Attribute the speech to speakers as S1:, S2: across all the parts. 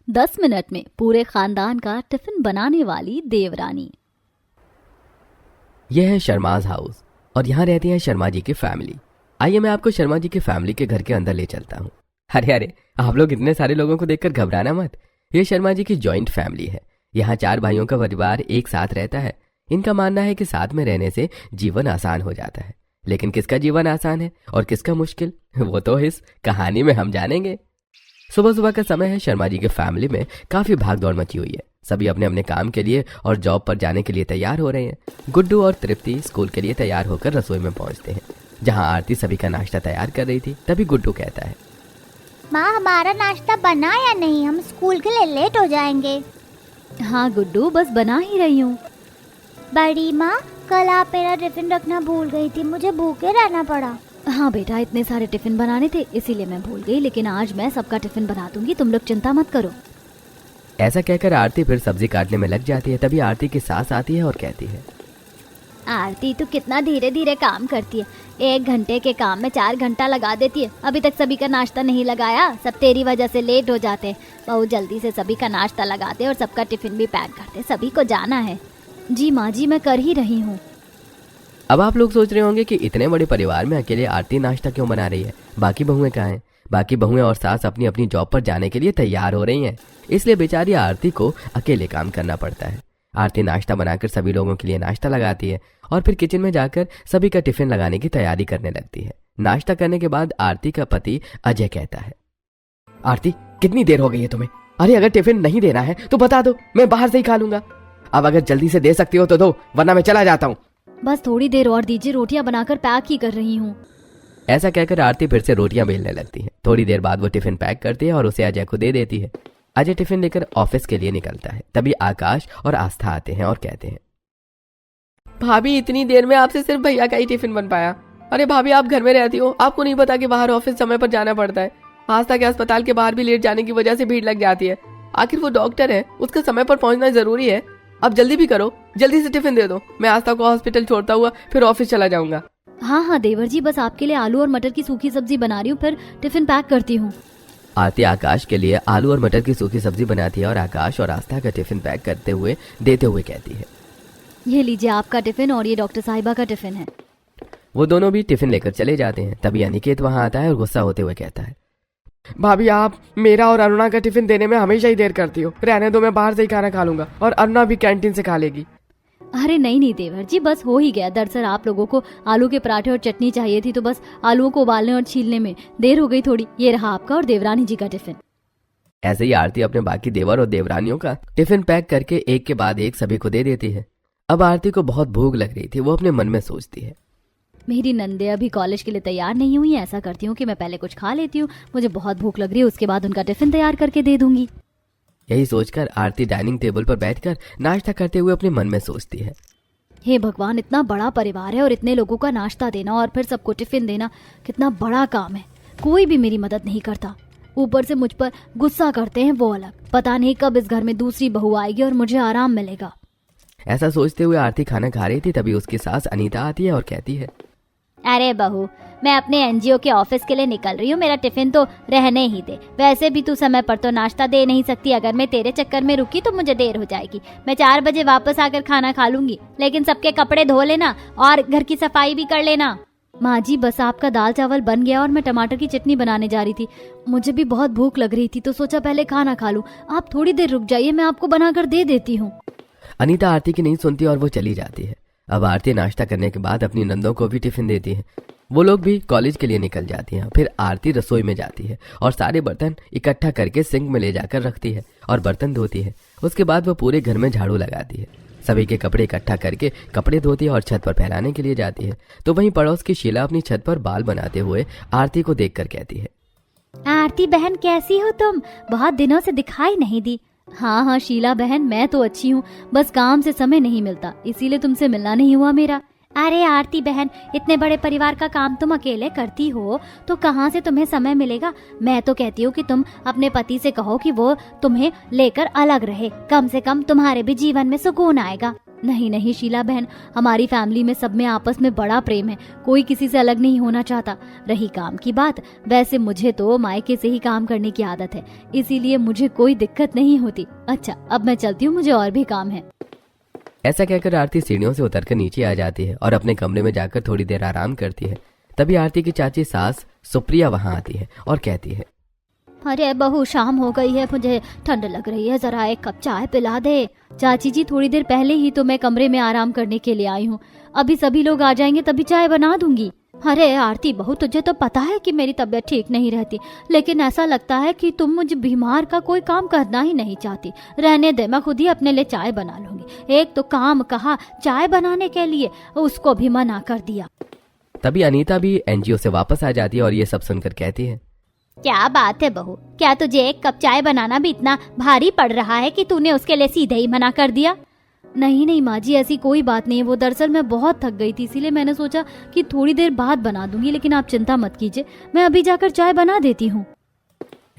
S1: 10 minute में पूरे खानदान का टिफिन बनाने वाली देवरानी।
S2: यह है शर्माज हाउस और यहाँ रहती है शर्मा जी की फैमिली। आइए मैं आपको शर्मा जी की फैमिली के घर के अंदर ले चलता हूँ। अरे अरे, आप लोग इतने सारे लोगों को देखकर घबराना मत। ये शर्मा जी की जॉइंट फैमिली है। यहाँ 4 भाइयों का परिवार एक साथ रहता है। इनका मानना है कि साथ में रहने से जीवन आसान हो जाता है। लेकिन किसका जीवन आसान है और किसका मुश्किल, वो तो इस कहानी में हम जानेंगे। सुबह सुबह का समय है। शर्मा जी की फैमिली में काफी भाग दौड़ मची हुई है। सभी अपने अपने काम के लिए और जॉब पर जाने के लिए तैयार हो रहे हैं। गुड्डू और तृप्ति स्कूल के लिए तैयार होकर रसोई में पहुंचते हैं, जहां आरती सभी का नाश्ता तैयार कर रही थी। तभी गुड्डू कहता है,
S3: माँ हमारा नाश्ता बना या नहीं, हम स्कूल के लिए लेट हो जाएंगे।
S1: हाँ गुड्डू, बस बना ही रही हूँ।
S3: बड़ी माँ, कल आप मेरा टिफिन रखना भूल गई थी, मुझे भूखे रहना पड़ा।
S1: हाँ बेटा, इतने सारे टिफिन बनाने थे इसीलिए मैं भूल गई, लेकिन आज मैं सबका टिफिन बना दूंगी, तुम लोग चिंता मत करो।
S2: ऐसा कहकर आरती फिर सब्जी काटने में लग जाती है। तभी आरती की सास आती है और कहती है,
S1: आरती तू कितना धीरे धीरे काम करती है, 1 घंटे के काम में 4 घंटा लगा देती है। अभी तक सभी का नाश्ता नहीं लगाया, सब तेरी वजह से लेट हो जाते हैं। बहुत जल्दी से सभी का नाश्ता लगाते और सबका टिफिन भी पैक करते, सभी को जाना है। जी माँ जी, मैं कर ही रही हूँ।
S2: अब आप लोग सोच रहे होंगे कि इतने बड़े परिवार में अकेले आरती नाश्ता क्यों बना रही है, बाकी बहुएं कहाँ हैं? बाकी बहुएं और सास अपनी अपनी जॉब पर जाने के लिए तैयार हो रही हैं, इसलिए बेचारी आरती को अकेले काम करना पड़ता है। आरती नाश्ता बनाकर सभी लोगों के लिए नाश्ता लगाती है और फिर किचन में जाकर सभी का टिफिन लगाने की तैयारी करने लगती है। नाश्ता करने के बाद आरती का पति अजय कहता है, आरती कितनी देर हो गई है तुम्हें? अरे अगर टिफिन नहीं देना है तो बता दो, मैं बाहर से ही खा लूंगा। अब अगर जल्दी से दे सकती हो तो दो, वरना मैं चला जाता हूँ।
S1: बस थोड़ी देर और दीजिए, रोटियां बनाकर पैक ही कर रही हूँ।
S2: ऐसा कहकर आरती फिर से रोटियां बेलने लगती है। थोड़ी देर बाद वो टिफिन पैक करती है और उसे अजय को दे देती है। अजय टिफिन लेकर ऑफिस के लिए निकलता है। तभी आकाश और आस्था आते हैं और कहते हैं, भाभी इतनी देर में आपसे सिर्फ भैया का ही टिफिन बन पाया। अरे भाभी, आप घर में रहती हो, आपको नहीं पता कि बाहर ऑफिस समय पर जाना पड़ता है। आस्था के अस्पताल के बाहर भी लेट जाने की वजह से भीड़ लग जाती है। आखिर वो डॉक्टर है, उसका समय पर पहुंचना जरूरी है। अब जल्दी भी करो, जल्दी से टिफिन दे दो। मैं आस्था को हॉस्पिटल छोड़ता हुआ फिर ऑफिस चला जाऊंगा।
S1: हाँ हाँ देवर जी, बस आपके लिए आलू और मटर की सूखी सब्जी बना रही हूँ, फिर टिफिन पैक करती हूँ।
S2: आरती आकाश के लिए आलू और मटर की सूखी सब्जी बनाती है और आकाश और आस्था का टिफिन पैक करते हुए देते हुए कहती है,
S1: ये लीजिए आपका टिफिन और ये डॉक्टर साहिबा का टिफिन है।
S2: वो दोनों भी टिफिन लेकर चले जाते हैं। तभी अनिकेत वहां आता है और गुस्सा होते हुए कहता है, भाभी आप मेरा और अरुणा का टिफिन देने में हमेशा ही देर करती हो। रहने दो, मैं बाहर से ही खाना खा लूंगा और अरुणा भी कैंटीन से खा लेगी।
S1: अरे नहीं नहीं देवर जी, बस हो ही गया। दरअसल आप लोगों को आलू के पराठे और चटनी चाहिए थी, तो बस आलूओं को उबालने और छीलने में देर हो गई थोड़ी। ये रहा आपका और देवरानी जी का टिफिन।
S2: ऐसे ही आरती अपने बाकी देवर और देवरानियों का टिफिन पैक करके एक के बाद एक सभी को दे देती है। अब आरती को बहुत भूख लग रही थी। वो अपने मन में सोचती है,
S1: मेरी नंदे अभी कॉलेज के लिए तैयार नहीं हुई है, ऐसा करती हूँ कि मैं पहले कुछ खा लेती हूँ, मुझे बहुत भूख लग रही है, उसके बाद उनका टिफिन तैयार करके दे दूंगी।
S2: यही सोचकर आरती डाइनिंग टेबल पर बैठकर नाश्ता करते हुए अपने मन में सोचती है,
S1: हे भगवान, इतना बड़ा परिवार है और इतने लोगों का नाश्ता देना और फिर सबको टिफिन देना कितना बड़ा काम है। कोई भी मेरी मदद नहीं करता, ऊपर से मुझ पर गुस्सा करते हैं वो अलग। पता नहीं कब इस घर में दूसरी बहू आएगी और मुझे आराम मिलेगा।
S2: ऐसा सोचते हुए आरती खाना खा रही थी। तभी उसकी सास अनीता आती है और कहती है,
S3: अरे बहू, मैं अपने एनजीओ के ऑफिस के लिए निकल रही हूँ, मेरा टिफिन तो रहने ही दे। वैसे भी तू समय पर तो नाश्ता दे नहीं सकती, अगर मैं तेरे चक्कर में रुकी तो मुझे देर हो जाएगी। मैं 4 बजे वापस आकर खाना खा लूंगी, लेकिन सबके कपड़े धो लेना और घर की सफाई भी कर लेना।
S1: माँ जी, बस आपका दाल चावल बन गया और मैं टमाटर की चटनी बनाने जा रही थी। मुझे भी बहुत भूख लग रही थी तो सोचा पहले खाना खा लूं। आप थोड़ी देर रुक जाइए, मैं आपको बनाकर दे देती हूँ।
S2: अनीता आरती की नहीं सुनती और वो चली जाती है। अब आरती नाश्ता करने के बाद अपनी नंदों को भी टिफिन देती है। वो लोग भी कॉलेज के लिए निकल जाती हैं। फिर आरती रसोई में जाती है और सारे बर्तन इकट्ठा करके सिंक में ले जाकर रखती है और बर्तन धोती है। उसके बाद वो पूरे घर में झाड़ू लगाती है, सभी के कपड़े इकट्ठा करके कपड़े धोती है और छत पर फैलाने के लिए जाती है। तो वहीं पड़ोस की शीला अपनी छत पर बाल बनाते हुए आरती को देखकर कहती है,
S3: आरती बहन कैसी हो तुम? बहुत दिनों से दिखाई नहीं दी।
S1: हाँ हाँ शीला बहन, मैं तो अच्छी हूँ, बस काम से समय नहीं मिलता, इसीलिए तुमसे मिलना नहीं हुआ मेरा।
S3: अरे आरती बहन, इतने बड़े परिवार का काम तुम अकेले करती हो तो कहाँ से तुम्हें समय मिलेगा? मैं तो कहती हूँ कि तुम अपने पति से कहो कि वो तुम्हें लेकर अलग रहे, कम से कम तुम्हारे भी जीवन में सुकून आएगा। नहीं नहीं शीला बहन, हमारी फैमिली में सब में आपस में बड़ा प्रेम है, कोई किसी से अलग नहीं होना चाहता। रही काम की बात, वैसे मुझे तो मायके से ही काम करने की आदत है, इसीलिए मुझे कोई दिक्कत नहीं होती। अच्छा अब मैं चलती हूँ, मुझे और भी काम है।
S2: ऐसा कहकर आरती सीढ़ियों से उतरकर नीचे आ जाती है और अपने कमरे में जाकर थोड़ी देर आराम करती है। तभी आरती की चाची सास सुप्रिया वहां आती है और कहती है,
S3: अरे बहू शाम हो गई है, मुझे ठंड लग रही है, जरा एक कप चाय पिला दे। चाची जी थोड़ी देर पहले ही तो मैं कमरे में आराम करने के लिए आई हूँ, अभी सभी लोग आ जाएंगे तभी चाय बना दूंगी। अरे आरती बहू, तुझे तो पता है कि मेरी तबीयत ठीक नहीं रहती, लेकिन ऐसा लगता है कि तुम मुझे बीमार का कोई काम करना ही नहीं चाहती। रहने दे, मैं खुद ही अपने लिए चाय बना लूंगी। एक तो काम कहा चाय बनाने के लिए, उसको भी मना कर दिया।
S2: तभी अनीता भी एनजीओ से वापस आ जाती है और ये सब सुनकर कहती है,
S3: क्या बात है बहू, क्या तुझे एक कप चाय बनाना भी इतना भारी पड़ रहा है कि तूने उसके लिए सीधे ही मना कर दिया? नहीं नहीं माँ जी, ऐसी कोई बात नहीं है। वो दरअसल मैं बहुत थक गई थी, इसीलिए मैंने सोचा कि थोड़ी देर बाद बना दूंगी, लेकिन आप चिंता मत कीजिए, मैं अभी जाकर चाय बना देती हूँ।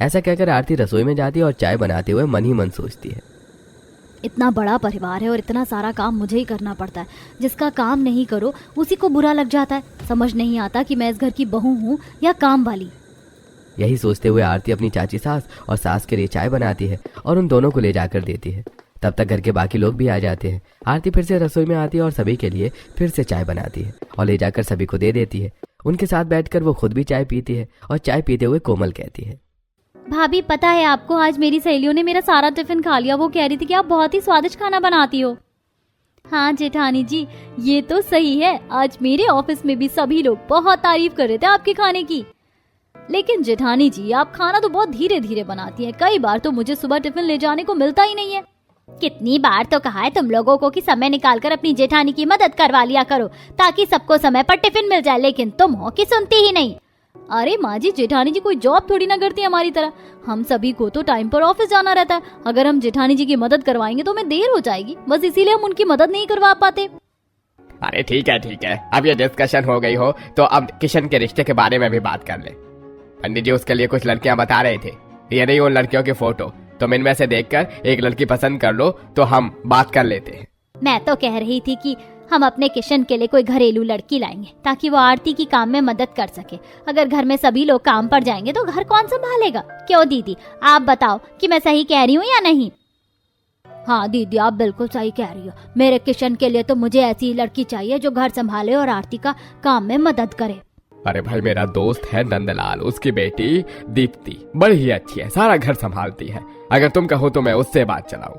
S2: ऐसा कहकर आरती रसोई में जाती है और चाय बनाते हुए मन ही मन सोचती है,
S3: इतना बड़ा परिवार है और इतना सारा काम मुझे ही करना पड़ता है। जिसका काम नहीं करो उसी को बुरा लग जाता है। समझ नहीं आता कि मैं इस घर की बहू हूँ या काम वाली।
S2: यही सोचते हुए आरती अपनी चाची सास और सास के लिए चाय बनाती है और उन दोनों को ले जाकर देती है। तब तक घर के बाकी लोग भी आ जाते हैं। आरती फिर से रसोई में आती है और सभी के लिए फिर से चाय बनाती है और ले जाकर सभी को दे देती है। उनके साथ बैठकर वो खुद भी चाय पीती है और चाय पीते हुए कोमल कहती है,
S3: भाभी पता है आपको, आज मेरी सहेलियों ने मेरा सारा टिफिन खा लिया। वो कह रही थी कि आप बहुत ही स्वादिष्ट खाना बनाती हो। हाँ जेठानी जी, ये तो सही है, आज मेरे ऑफिस में भी सभी लोग बहुत तारीफ कर रहे थे आपके खाने की। लेकिन जेठानी जी, आप खाना तो बहुत धीरे धीरे बनाती हैं, कई बार तो मुझे सुबह टिफिन ले जाने को मिलता ही नहीं है। कितनी बार तो कहा है तुम लोगों को कि समय निकालकर अपनी जेठानी की मदद करवा लिया करो ताकि सबको समय पर टिफिन मिल जाए, लेकिन तुम हो कि सुनती ही नहीं। अरे माँ जी, जेठानी जी कोई जॉब थोड़ी ना करती है हमारी तरह, हम सभी को तो टाइम पर ऑफिस जाना रहता है। अगर हम जेठानी जी की मदद करवाएंगे तो हमें देर हो जाएगी, बस इसीलिए हम उनकी मदद नहीं करवा पाते।
S4: अरे ठीक है, अब ये डिस्कशन हो गई हो तो अब किशन के रिश्ते के बारे में भी बात कर ले। पंडित जी उसके लिए कुछ लड़कियां बता रहे थे, ये रही उन लड़कियों की फोटो, तुम इनमें से देखकर एक लड़की पसंद कर लो तो हम बात कर लेते हैं।
S3: मैं तो कह रही थी कि हम अपने किशन के लिए कोई घरेलू लड़की लाएंगे ताकि वो आरती की काम में मदद कर सके। अगर घर में सभी लोग काम पर जाएंगे तो घर कौन संभालेगा? क्यों दीदी, आप बताओ कि मैं सही कह रही हूँ या नहीं? हाँ दीदी, आप बिल्कुल सही कह रही हो। मेरे किशन के लिए तो मुझे ऐसी लड़की चाहिए जो घर संभाले और आरती का काम में मदद करे।
S4: अरे भाई, मेरा दोस्त है नंदलाल, उसकी बेटी दीप्ति बड़ी अच्छी है, सारा घर संभालती है। अगर तुम कहो तो मैं उससे बात चलाऊं।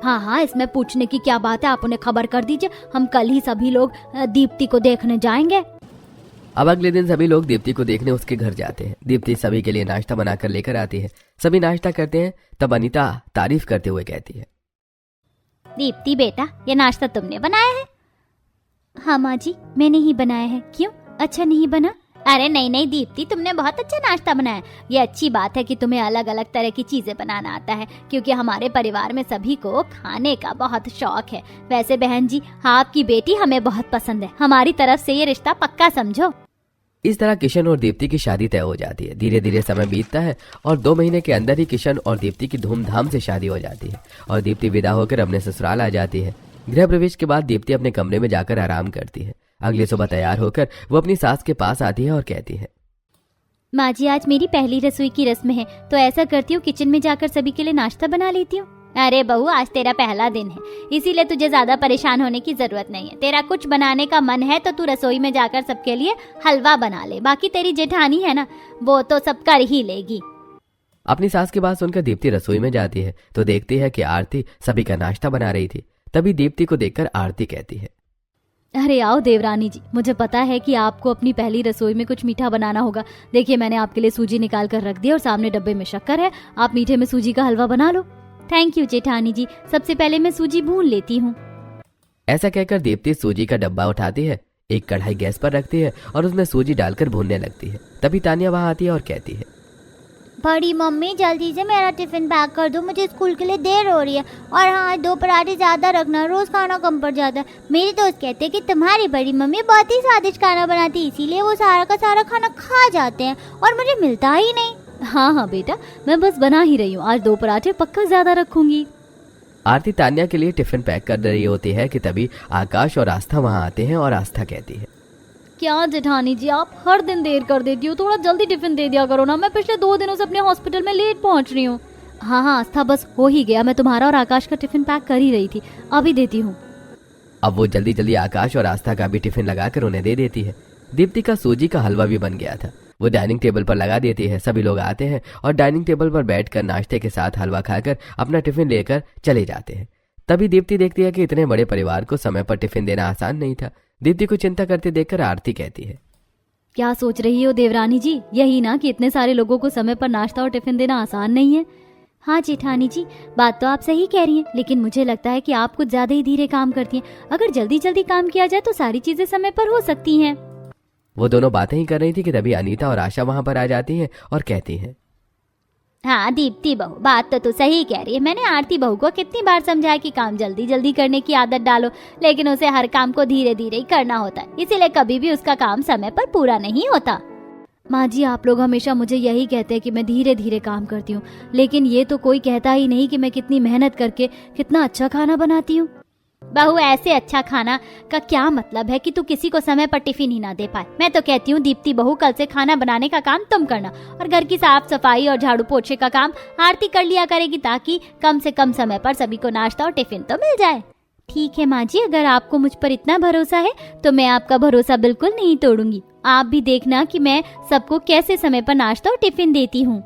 S3: हाँ, इसमें पूछने की क्या बात है, आप उन्हें खबर कर दीजिए, हम कल ही सभी लोग दीप्ति को देखने जाएंगे।
S2: अब अगले दिन सभी लोग दीप्ति को देखने उसके घर जाते हैं। दीप्ति सभी के लिए नाश्ता बनाकर लेकर आती है। सभी नाश्ता करते हैं, तब अनीता तारीफ करते हुए कहती है,
S3: दीप्ति बेटा, ये नाश्ता तुमने बनाया है? हाँ माँ जी, मैंने ही बनाया है। क्यों, अच्छा नहीं बना? अरे नहीं दीप्ति, तुमने बहुत अच्छा नाश्ता बनाया। ये अच्छी बात है कि तुम्हें अलग अलग तरह की चीजें बनाना आता है, क्योंकि हमारे परिवार में सभी को खाने का बहुत शौक है। वैसे बहन जी, आपकी बेटी हमें बहुत पसंद है, हमारी तरफ से ये रिश्ता पक्का समझो।
S2: इस तरह किशन और दीप्ति की शादी तय हो जाती है। धीरे धीरे समय बीतता है और 2 महीने के अंदर ही किशन और दीप्ति की धूमधाम से शादी हो जाती है और दीप्ति विदा होकर अपने ससुराल आ जाती है। गृह प्रवेश के बाद दीप्ति अपने कमरे में जाकर आराम करती है। अगली सुबह तैयार होकर वो अपनी सास के पास आती है और कहती है,
S3: माँ जी, आज मेरी पहली रसोई की रस्म है, तो ऐसा करती हूँ किचन में जाकर सभी के लिए नाश्ता बना लेती हूँ। अरे बहू, आज तेरा पहला दिन है, इसीलिए तुझे ज्यादा परेशान होने की जरूरत नहीं है। तेरा कुछ बनाने का मन है तो तू रसोई में जाकर सबके लिए हलवा बना ले, बाकी तेरी जेठानी है ना, वो तो सब कर ही लेगी।
S2: अपनी सास की बात सुनकर दीप्ति रसोई में जाती है तो देखती है कि आरती सभी का नाश्ता बना रही थी। तभी दीप्ति को देखकर आरती कहती है,
S3: अरे आओ देवरानी जी, मुझे पता है कि आपको अपनी पहली रसोई में कुछ मीठा बनाना होगा। देखिए, मैंने आपके लिए सूजी निकाल कर रख दी और सामने डब्बे में शक्कर है, आप मीठे में सूजी का हलवा बना लो। थैंक यू जेठानी जी, सबसे पहले मैं सूजी भून लेती हूँ।
S2: ऐसा कहकर दीप्ति सूजी का डब्बा उठाती है, एक कढ़ाई गैस पर रखती है और उसमें सूजी डालकर भूनने लगती है। तभी तानिया वहां आती है और कहती है,
S1: बड़ी मम्मी, जल्दी से मेरा टिफिन पैक कर दो, मुझे स्कूल के लिए देर हो रही है। और हाँ, 2 पराठे ज़्यादा रखना, रोज़ खाना कम पड़ जाता है। मेरी दोस्त कहते हैं कि तुम्हारी बड़ी मम्मी बहुत ही स्वादिष्ट खाना बनाती है, इसीलिए वो सारा का सारा खाना खा जाते हैं और मुझे मिलता ही नहीं।
S3: हाँ बेटा, मैं बस बना ही रही हूँ, आज 2 पराठे पक्का ज्यादा रखूंगी।
S2: आरती तान्या के लिए टिफिन पैक कर रही होती है कि तभी आकाश और आस्था वहां आते हैं और आस्था कहती है,
S3: क्या जेठानी जी आप हर दिन देर कर देती हो, थोड़ा जल्दी टिफिन दे दिया करो ना। मैं पिछले 2 दिनों से अपने हॉस्पिटल में लेट पहुंच रही हूँ। हाँ आस्था, बस हो ही गया। मैं तुम्हारा और आकाश का टिफिन पैक कर ही रही थी, अभी देती हूँ।
S2: अब वो जल्दी जल्दी आकाश और आस्था का भी टिफिन लगाकर उन्हें दे देती है। दीप्ति का सूजी का हलवा भी बन गया था, वो डाइनिंग टेबल पर लगा देती है। सभी लोग आते हैं और डाइनिंग टेबल पर बैठकर नाश्ते के साथ हलवा खाकर अपना टिफिन लेकर चले जाते हैं। तभी दीप्ति देखती है कि इतने बड़े परिवार को समय पर टिफिन देना आसान नहीं था। दीप्ति को चिंता करते देखकर आरती कहती है,
S3: क्या सोच रही हो देवरानी जी? यही ना कि इतने सारे लोगों को समय पर नाश्ता और टिफिन देना आसान नहीं है।
S1: हाँ जेठानी जी, बात तो आप सही कह रही हैं, लेकिन मुझे लगता है कि आप कुछ ज्यादा ही धीरे काम करती हैं। अगर जल्दी जल्दी काम किया जाए तो सारी चीजें समय पर हो सकती हैं।
S2: वो दोनों बातें ही कर रही थी कि तभी अनीता और आशा वहां पर आ जाती हैं और कहती हैं,
S1: हाँ दीप्ति बहू, बात तो तू सही कह रही है। मैंने आरती बहू को कितनी बार समझाया कि काम जल्दी जल्दी करने की आदत डालो, लेकिन उसे हर काम को धीरे धीरे ही करना होता है, इसीलिए कभी भी उसका काम समय पर पूरा नहीं होता।
S3: माँ जी, आप लोग हमेशा मुझे यही कहते हैं कि मैं धीरे धीरे काम करती हूँ, लेकिन ये तो कोई कहता ही नहीं कि मैं कितनी मेहनत करके कितना अच्छा खाना बनाती हूँ।
S1: बहू, ऐसे अच्छा खाना का क्या मतलब है कि तू किसी को समय पर टिफिन ही ना दे पाए। मैं तो कहती हूँ दीप्ति बहू, कल से खाना बनाने का काम तुम करना और घर की साफ सफाई और झाड़ू पोछे का काम आरती कर लिया करेगी, ताकि कम से कम समय पर सभी को नाश्ता और टिफिन तो मिल जाए।
S3: ठीक है माँ जी, अगर आपको मुझ पर इतना भरोसा है तो मैं आपका भरोसा बिल्कुल नहीं तोड़ूंगी। आप भी देखना कि मैं सबको कैसे समय पर नाश्ता और टिफिन देती हूँ।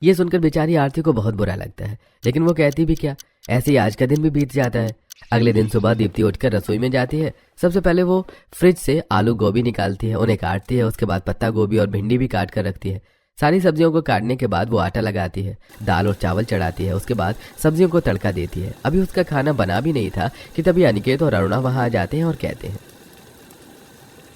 S2: ये सुनकर बेचारी आरती को बहुत बुरा लगता है, लेकिन वो कहती भी क्या, ऐसे ही आज का दिन भी बीत जाता है। अगले दिन सुबह दीप्ति उठकर रसोई में जाती है। सबसे पहले वो फ्रिज से आलू गोभी निकालती है, उन्हें काटती है। उसके बाद पत्ता गोभी और भिंडी भी काट कर रखती है। सारी सब्जियों को काटने के बाद वो आटा लगाती है, दाल और चावल चढ़ाती है। उसके बाद सब्जियों को तड़का देती है। अभी उसका खाना बना भी नहीं था कि तभी अनिकेत और अरुणा वहां आ जाते हैं और कहते हैं,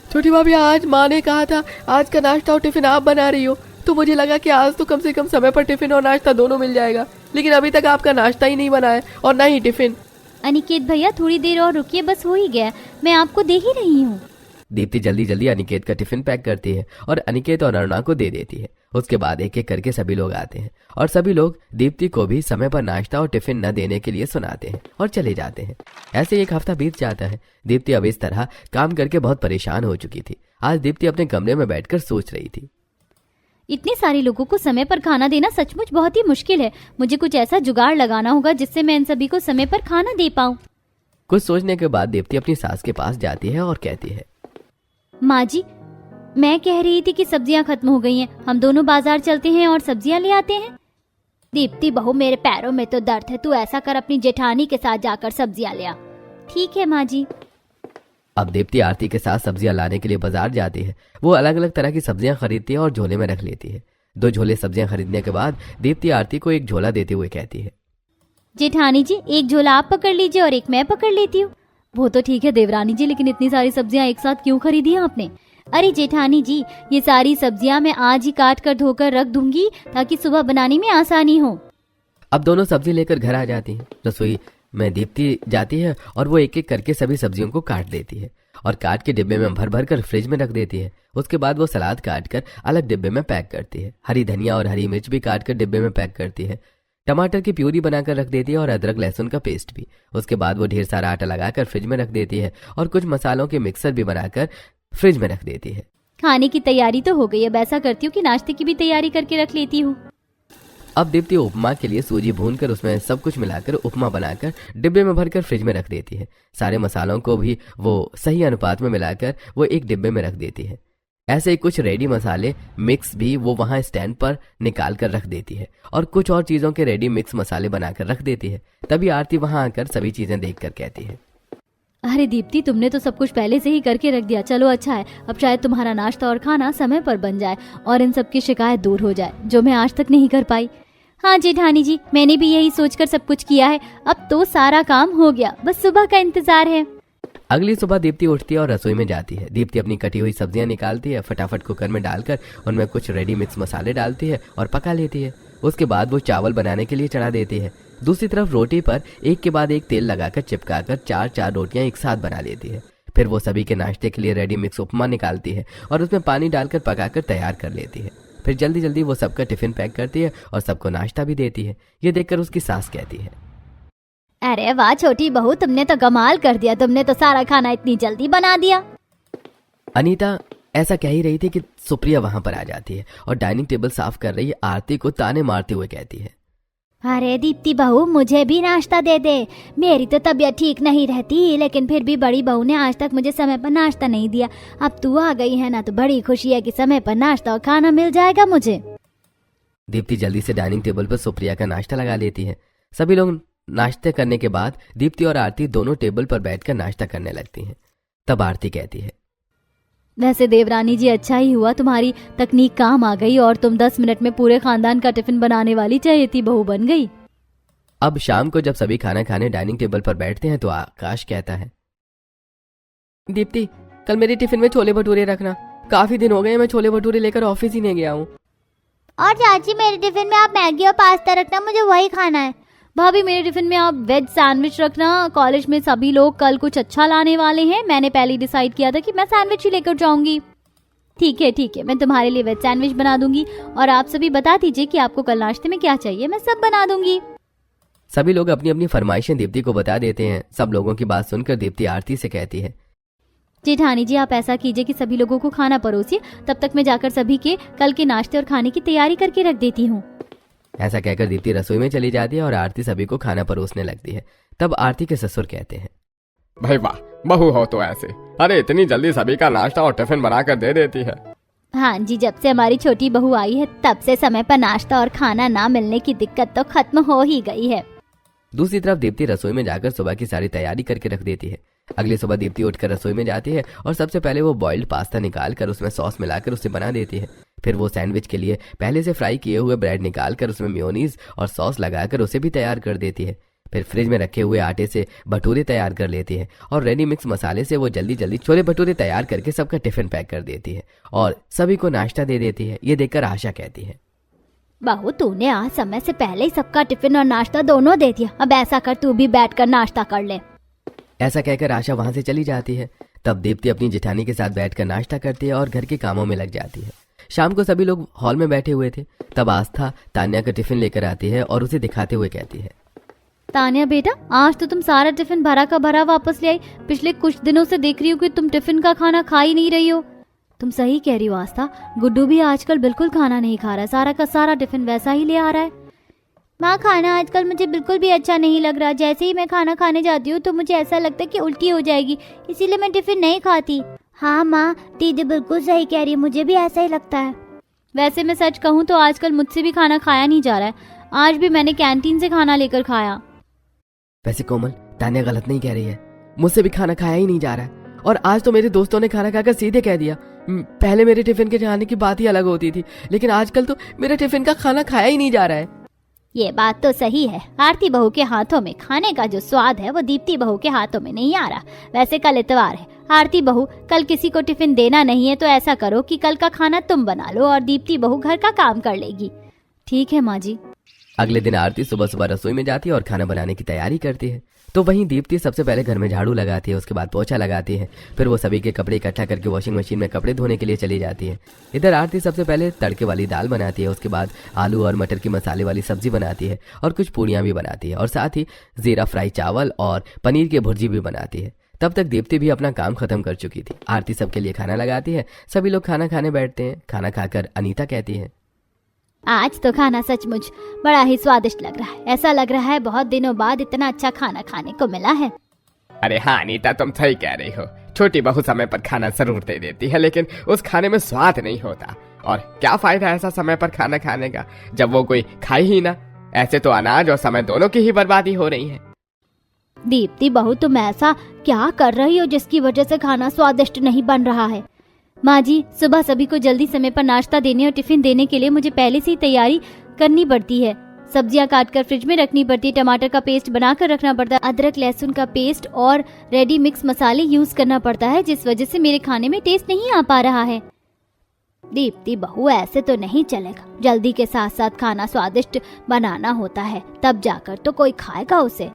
S5: छोटी भाभी, आज माँ ने कहा था आज का नाश्ता और टिफिन आप बना रही हो, तो मुझे लगा कि आज तो कम से कम समय पर टिफिन और नाश्ता दोनों मिल जाएगा, लेकिन अभी तक आपका नाश्ता ही नहीं बना है और ना ही टिफिन।
S3: अनिकेत भैया, थोड़ी देर और रुकिए, बस हो ही गया, मैं आपको दे ही रही हूँ।
S2: दीप्ति जल्दी जल्दी अनिकेत का टिफिन पैक करती है और अनिकेत और अरुणा को दे देती है। उसके बाद एक एक करके सभी लोग आते हैं और सभी लोग दीप्ति को भी समय पर नाश्ता और टिफिन न देने के लिए सुनाते हैं और चले जाते हैं। ऐसे एक हफ्ता बीत जाता है। दीप्ति अब इस तरह काम करके बहुत परेशान हो चुकी थी। आज दीप्ति अपने कमरे में बैठकर सोच रही थी,
S3: इतने सारे लोगों को समय पर खाना देना सचमुच बहुत ही मुश्किल है। मुझे कुछ ऐसा जुगाड़ लगाना होगा जिससे मैं इन सभी को समय पर खाना दे पाऊँ।
S2: कुछ सोचने के बाद दीप्ति अपनी सास के पास जाती है और कहती है,
S3: माँ जी, मैं कह रही थी कि सब्जियां खत्म हो गई हैं, हम दोनों बाजार चलते हैं और सब्जियां ले आते हैं।
S1: दीप्ति बहू, मेरे पैरों में तो दर्द है, तू ऐसा कर, अपनी जेठानी के साथ जाकर सब्जियां ले आ।
S3: ठीक है माँ जी।
S2: अब दीप्ति आरती के साथ सब्जियां लाने के लिए बाजार जाती है। वो अलग अलग तरह की सब्जियां खरीदती है और झोले में रख लेती है। 2 झोले सब्जियां खरीदने के बाद दीप्ति आरती को एक झोला देते हुए कहती है,
S3: जेठानी जी, एक झोला आप पकड़ लीजिए और एक मैं पकड़ लेती हूँ। वो तो ठीक है देवरानी जी, लेकिन इतनी सारी सब्जियां एक साथ क्यों खरीदी है आपने?
S1: अरे जेठानी जी, ये सारी सब्जियां मैं आज ही काट कर धोकर रख दूंगी ताकि सुबह बनाने में आसानी हो।
S2: अब दोनों सब्जी लेकर घर आ जाती हैं। रसोई में दीप्ति जाती है और वो एक एक करके सभी सब्जियों को काट देती है और काट के डिब्बे में भर भर कर फ्रिज में रख देती है। उसके बाद वो सलाद काट कर अलग डिब्बे में पैक करती है। हरी धनिया और हरी मिर्च भी काट कर डिब्बे में पैक करती है। टमाटर की प्यूरी बनाकर रख देती है और अदरक लहसुन का पेस्ट भी। उसके बाद वो ढेर सारा आटा लगाकर फ्रिज में रख देती है और कुछ मसालों के मिक्सर भी बनाकर फ्रिज में रख देती है।
S3: खाने की तैयारी तो हो गई, अब ऐसा करती हूँ कि नाश्ते की भी तैयारी करके रख लेती हूँ।
S2: अब दीप्ति उपमा के लिए सूजी भूनकर उसमें सब कुछ मिलाकर उपमा बनाकर डिब्बे में भरकर फ्रिज में रख देती है। सारे मसालों को भी वो सही अनुपात में मिलाकर वो एक डिब्बे में रख देती है। ऐसे ही कुछ रेडी मसाले मिक्स भी वो वहां स्टैंड पर निकाल कर रख देती है और कुछ और चीजों के रेडी मिक्स मसाले बनाकर रख देती है। तभी आरती वहां आकर सभी चीजें देखकर कहती है,
S3: अरे दीप्ति, तुमने तो सब कुछ पहले से ही करके रख दिया। चलो अच्छा है, अब शायद तुम्हारा नाश्ता और खाना समय पर बन जाए और इन सब की शिकायत दूर हो जाए जो मैं आज तक नहीं कर पाई।
S1: हाँ जेठानी जी, मैंने भी यही सोचकर सब कुछ किया है। अब तो सारा काम हो गया, बस सुबह का इंतजार है।
S2: अगली सुबह दीप्ति उठती है और रसोई में जाती है। दीप्ति अपनी कटी हुई सब्जियां निकालती है, फटाफट कुकर में डालकर उनमें कुछ रेडी मिक्स मसाले डालती है और पका लेती है। उसके बाद वो चावल बनाने के लिए चढ़ा देती है। दूसरी तरफ रोटी पर एक के बाद एक तेल लगाकर चिपकाकर 4-4 रोटियां एक साथ बना लेती है। फिर वो सभी के नाश्ते के लिए रेडी मिक्स उपमा निकालती है और उसमें पानी डालकर पकाकर तैयार कर लेती है। फिर जल्दी जल्दी वो सबका टिफिन पैक करती है और सबको नाश्ता भी देती है। ये देखकर उसकी सास कहती है,
S1: अरे वाह छोटी बहू, तुमने तो कमाल कर दिया, तुमने तो सारा खाना इतनी जल्दी बना दिया।
S2: अनीता ऐसा कह ही रही थी कि सुप्रिया वहां पर आ जाती है और डाइनिंग टेबल साफ कर रही आरती को ताने मारते हुए कहती है,
S1: अरे दीप्ति बहू, मुझे भी नाश्ता दे दे। मेरी तो तबीयत ठीक नहीं रहती, लेकिन फिर भी बड़ी बहू ने आज तक मुझे समय पर नाश्ता नहीं दिया। अब तू आ गई है ना, तो बड़ी खुशी है कि समय पर नाश्ता और खाना मिल जाएगा मुझे।
S2: दीप्ति जल्दी से डाइनिंग टेबल पर सुप्रिया का नाश्ता लगा लेती है। सभी लोग नाश्ते करने के बाद दीप्ति और आरती दोनों टेबल पर बैठकर नाश्ता करने लगती हैं। तब आरती कहती है,
S3: वैसे देवरानी जी, अच्छा ही हुआ तुम्हारी तकनीक काम आ गई और तुम 10 मिनट में पूरे खानदान का टिफिन बनाने वाली चहेती बहू बन गई।
S2: अब शाम को जब सभी खाना खाने डाइनिंग टेबल पर बैठते हैं तो आकाश कहता है, दीप्ति कल मेरे टिफिन में छोले भटूरे रखना, काफी दिन हो गए मैं छोले भटूरे लेकर ऑफिस ही नहीं गया हूँ।
S1: और चाची, मेरे टिफिन में आप मैगी और पास्ता रखना, मुझे वही खाना है।
S3: भाभी मेरे टिफिन में आप वेज सैंडविच रखना, कॉलेज में सभी लोग कल कुछ अच्छा लाने वाले हैं, मैंने पहले ही डिसाइड किया था कि मैं सैंडविच ही लेकर जाऊंगी। ठीक है, मैं तुम्हारे लिए वेज सैंडविच बना दूंगी और आप सभी बता दीजिए कि आपको कल नाश्ते में क्या चाहिए, मैं सब बना दूंगी।
S2: सभी लोग अपनी अपनी फरमाइशें दीप्ति को बता देते हैं। सब लोगों की बात सुनकर दीप्ति आरती से कहती है,
S3: जेठानी जी, आप ऐसा कीजिए कि सभी लोगों को खाना परोसिए, तब तक मैं जाकर सभी के कल के नाश्ते और खाने की तैयारी करके रख देती हूँ।
S2: ऐसा कहकर दीप्ति रसोई में चली जाती है और आरती सभी को खाना परोसने लगती है। तब आरती के ससुर कहते हैं,
S4: भाई वाह, बहू हो तो ऐसे, अरे इतनी जल्दी सभी का नाश्ता और टिफिन बनाकर दे देती है।
S1: हाँ जी, जब से हमारी छोटी बहू आई है तब से समय पर नाश्ता और खाना ना मिलने की दिक्कत तो खत्म हो ही गई है।
S2: दूसरी तरफ दीप्ति रसोई में जाकर सुबह की सारी तैयारी करके रख देती है। अगली सुबह दीप्ति उठकर रसोई में जाती है और सबसे पहले वो बॉइल्ड पास्ता निकालकर उसमें सॉस मिलाकर उसे बना देती है। फिर वो सैंडविच के लिए पहले से फ्राई किए हुए ब्रेड निकालकर उसमें मेयोनीज और सॉस लगाकर उसे भी तैयार कर देती है। फिर फ्रिज में रखे हुए आटे से भटूरे तैयार कर लेती है और रेडी मिक्स मसाले से वो जल्दी जल्दी छोले भटूरे तैयार करके सबका टिफिन पैक कर देती है और सभी को नाश्ता दे देती है। ये देखकर आशा कहती है,
S1: बहू, तूने आज समय से पहले ही सबका टिफिन और नाश्ता दोनों दे दिया। अब ऐसा कर, तू भी बैठकर नाश्ता कर ले।
S2: ऐसा कहकर आशा वहां से चली जाती है। तब दीप्ति अपनी जेठानी के साथ बैठकर नाश्ता करती है और घर के कामों में लग जाती है। शाम को सभी लोग हॉल में बैठे हुए थे। तब आस्था तान्या का टिफिन लेकर आती है और उसे दिखाते हुए कहती है,
S3: तान्या बेटा, आज तो तुम सारा टिफिन भरा का भरा वापस ले आई। पिछले कुछ दिनों से देख रही हूँ कि तुम टिफिन का खाना खा ही नहीं रही हो। तुम सही कह रही हो आस्था, गुड्डू भी आजकल बिल्कुल खाना नहीं खा रहा, सारा का सारा टिफिन वैसा ही ले आ रहा है।
S1: माँ, खाना आजकल मुझे बिल्कुल भी अच्छा नहीं लग रहा। जैसे ही मैं खाना खाने जाती हूँ तो मुझे ऐसा लगता है कि उल्टी हो जाएगी, इसीलिए मैं टिफिन नहीं खाती। हाँ माँ, दीदी बिल्कुल सही कह रही है, मुझे भी ऐसा ही लगता है।
S3: वैसे मैं सच कहूँ तो आजकल मुझसे भी खाना खाया नहीं जा रहा है। आज भी मैंने कैंटीन से खाना लेकर खाया।
S2: वैसे कोमल, तान्या गलत नहीं कह रही है, मुझसे भी खाना खाया ही नहीं जा रहा है। और आज तो मेरे दोस्तों ने खाना खाकर सीधे कह दिया, पहले मेरे टिफिन के खाने की बात ही अलग होती थी, लेकिन आजकल तो मेरे टिफिन का खाना खाया ही नहीं जा रहा है।
S1: ये बात तो सही है, आरती बहू के हाथों में खाने का जो स्वाद है वो दीप्ति बहू के हाथों में नहीं आ रहा। वैसे कल इतवार है, आरती बहू कल किसी को टिफिन देना नहीं है, तो ऐसा करो कि कल का खाना तुम बना लो और दीप्ति बहू घर का काम कर लेगी।
S3: ठीक है माँ जी।
S2: अगले दिन आरती सुबह सुबह रसोई में जाती है और खाना बनाने की तैयारी करती है। तो वहीं दीप्ति सबसे पहले घर में झाड़ू लगाती है, उसके बाद पोछा लगाती है। फिर वो सभी के कपड़े इकट्ठा करके वॉशिंग मशीन में कपड़े धोने के लिए चली जाती है। इधर आरती सबसे पहले तड़के वाली दाल बनाती है, उसके बाद आलू और मटर की मसाले वाली सब्जी बनाती है और कुछ पूड़ियाँ भी बनाती है और साथ ही जीरा फ्राई चावल और पनीर की भुर्जी भी बनाती है। तब तक दीप्ति भी अपना काम खत्म कर चुकी थी। आरती सबके लिए खाना लगाती है, सभी लोग खाना खाने बैठते हैं। खाना खाकर अनीता कहती है,
S1: आज तो खाना सचमुच बड़ा ही स्वादिष्ट लग रहा है। ऐसा लग रहा है बहुत दिनों बाद इतना अच्छा खाना खाने को मिला है।
S4: अरे हाँ अनीता, तुम सही कह रही हो। छोटी बहू समय पर खाना जरूर दे देती है, लेकिन उस खाने में स्वाद नहीं होता। और क्या फायदा ऐसा समय पर खाना खाने का जब वो कोई खाए ही ना। ऐसे तो अनाज और समय दोनों की ही बर्बादी हो रही है।
S1: दीप्ति बहू, तुम ऐसा क्या कर रही हो जिसकी वजह से खाना स्वादिष्ट नहीं बन रहा है?
S3: माँ जी, सुबह सभी को जल्दी समय पर नाश्ता देने और टिफिन देने के लिए मुझे पहले से ही तैयारी करनी पड़ती है। सब्जियां काटकर फ्रिज में रखनी पड़ती है, टमाटर का पेस्ट बनाकर रखना पड़ता है, अदरक लहसुन का पेस्ट और रेडी मिक्स मसाले यूज करना पड़ता है, जिस वजह से मेरे खाने में टेस्ट नहीं आ पा रहा है।
S1: दीप्ति बहू, ऐसे तो नहीं चलेगा। जल्दी के साथ साथ खाना स्वादिष्ट बनाना होता है, तब जाकर तो कोई खाएगा उसे।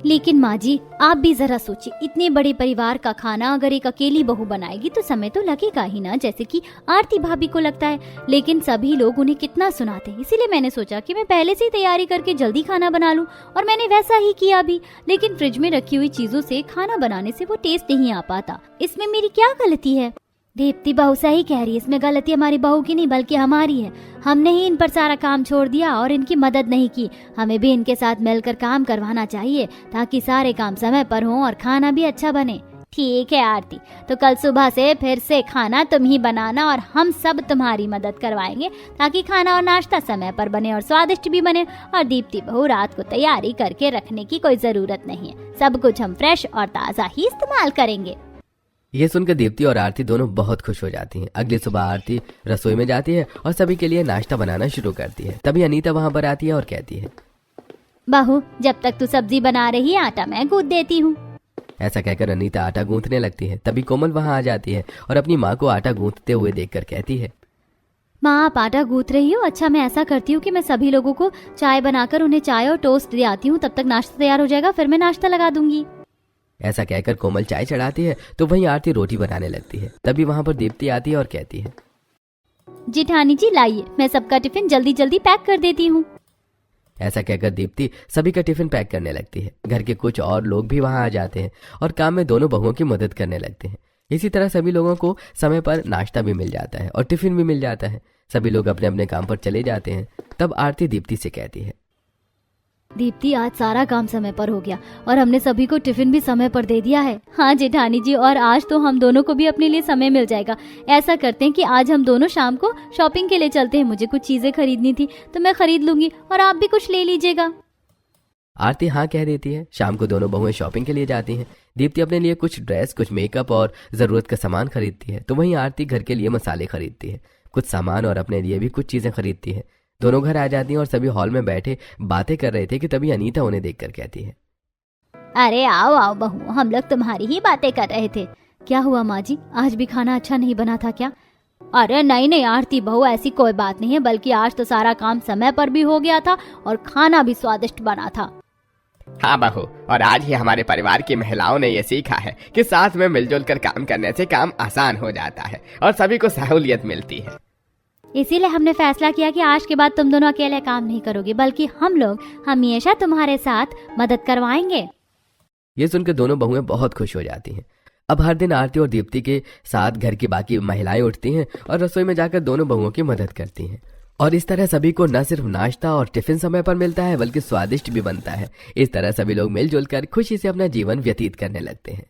S3: लेकिन माँ जी, आप भी जरा सोचिए, इतने बड़े परिवार का खाना अगर एक अकेली बहू बनाएगी तो समय तो लगेगा ही ना, जैसे कि आरती भाभी को लगता है। लेकिन सभी लोग उन्हें कितना सुनाते हैं, इसीलिए मैंने सोचा कि मैं पहले से ही तैयारी करके जल्दी खाना बना लूं, और मैंने वैसा ही किया भी। लेकिन फ्रिज में रखी हुई चीजों से खाना बनाने से वो टेस्ट नहीं आ पाता। इसमें मेरी क्या गलती है? दीप्ति बहू सही कह रही है, इसमें गलती हमारी बहू की नहीं बल्कि हमारी है। हमने ही इन पर सारा काम छोड़ दिया और इनकी मदद नहीं की। हमें भी इनके साथ मिलकर काम करवाना चाहिए ताकि सारे काम समय पर हों और खाना भी अच्छा बने। ठीक है आरती, तो कल सुबह से फिर से खाना तुम ही बनाना और हम सब तुम्हारी मदद करवाएंगे ताकि खाना और नाश्ता समय पर बने और स्वादिष्ट भी बने। और दीप्ति बहू, रात को तैयारी करके रखने की कोई जरूरत नहीं है, सब कुछ हम फ्रेश और ताज़ा ही इस्तेमाल करेंगे।
S2: ये सुनकर दीप्ति और आरती दोनों बहुत खुश हो जाती हैं। अगली सुबह आरती रसोई में जाती है और सभी के लिए नाश्ता बनाना शुरू करती है। तभी अनीता वहां पर आती है और कहती है,
S3: बहू, जब तक तू सब्जी बना रही है आटा मैं गूंथ देती हूँ।
S2: ऐसा कहकर अनीता आटा गूंथने लगती है। तभी कोमल वहां आ जाती है और अपनी माँ को आटा गूंथते हुए देखकर कहती है,
S3: माँ आप आटा गूंथ रही हो? अच्छा, मैं ऐसा करती हूँ कि मैं सभी लोगों को चाय बनाकर उन्हें चाय और टोस्ट दे आती हूँ, तब तक नाश्ता तैयार हो जाएगा, फिर मैं नाश्ता लगा दूंगी।
S2: ऐसा कहकर कोमल चाय चढ़ाती है तो वहीं आरती रोटी बनाने लगती है। तभी वहां पर दीप्ति आती है और कहती है,
S3: जिठानी जी लाइए, मैं सबका टिफिन जल्दी जल्दी पैक कर देती हूँ।
S2: ऐसा कहकर दीप्ति सभी का टिफिन पैक करने लगती है। घर के कुछ और लोग भी वहां आ जाते हैं और काम में दोनों बहुओं की मदद करने लगते हैं। इसी तरह सभी लोगों को समय पर नाश्ता भी मिल जाता है और टिफिन भी मिल जाता है। सभी लोग अपने अपने काम पर चले जाते हैं। तब आरती दीप्ति से कहती है,
S3: दीप्ति, आज सारा काम समय पर हो गया और हमने सभी को टिफिन भी समय पर दे दिया है। हाँ जेठानी जी, और आज तो हम दोनों को भी अपने लिए समय मिल जाएगा। ऐसा करते हैं कि आज हम दोनों शाम को शॉपिंग के लिए चलते हैं। मुझे कुछ चीजें खरीदनी थी तो मैं खरीद लूंगी और आप भी कुछ ले लीजिएगा।
S2: आरती हाँ कह देती है। शाम को दोनों बहुएं शॉपिंग के लिए जाती हैं। दीप्ति अपने लिए कुछ ड्रेस, कुछ मेकअप और जरूरत का सामान खरीदती है, तो वहीं आरती घर के लिए मसाले खरीदती है, कुछ सामान और अपने लिए भी कुछ चीजें खरीदती है। दोनों घर आ जाती हैं और सभी हॉल में बैठे बातें कर रहे थे कि तभी अनीता उन्हें देखकर कहती है,
S3: अरे आओ आओ बहू, हम लोग तुम्हारी ही बातें कर रहे थे। क्या हुआ माँ जी, आज भी खाना अच्छा नहीं बना था क्या? अरे नहीं नहीं आरती बहू, ऐसी कोई बात नहीं है, बल्कि आज तो सारा काम समय पर भी हो गया था और खाना भी स्वादिष्ट बना था।
S4: हाँ बहू, और आज ही हमारे परिवार की महिलाओं ने ये सीखा है कि साथ में मिलजुल कर काम करने से काम आसान हो जाता है और सभी को सहूलियत मिलती है।
S3: इसीलिए हमने फैसला किया कि आज के बाद तुम दोनों अकेले काम नहीं करोगे, बल्कि हम लोग हमेशा तुम्हारे साथ मदद करवाएंगे।
S2: ये सुनकर दोनों बहुएं बहुत खुश हो जाती हैं। अब हर दिन आरती और दीप्ति के साथ घर की बाकी महिलाएं उठती हैं और रसोई में जाकर दोनों बहुओं की मदद करती हैं। और इस तरह सभी को न सिर्फ नाश्ता और टिफिन समय पर मिलता है बल्कि स्वादिष्ट भी बनता है। इस तरह सभी लोग मिलजुल कर खुशी से अपना जीवन व्यतीत करने लगते हैं।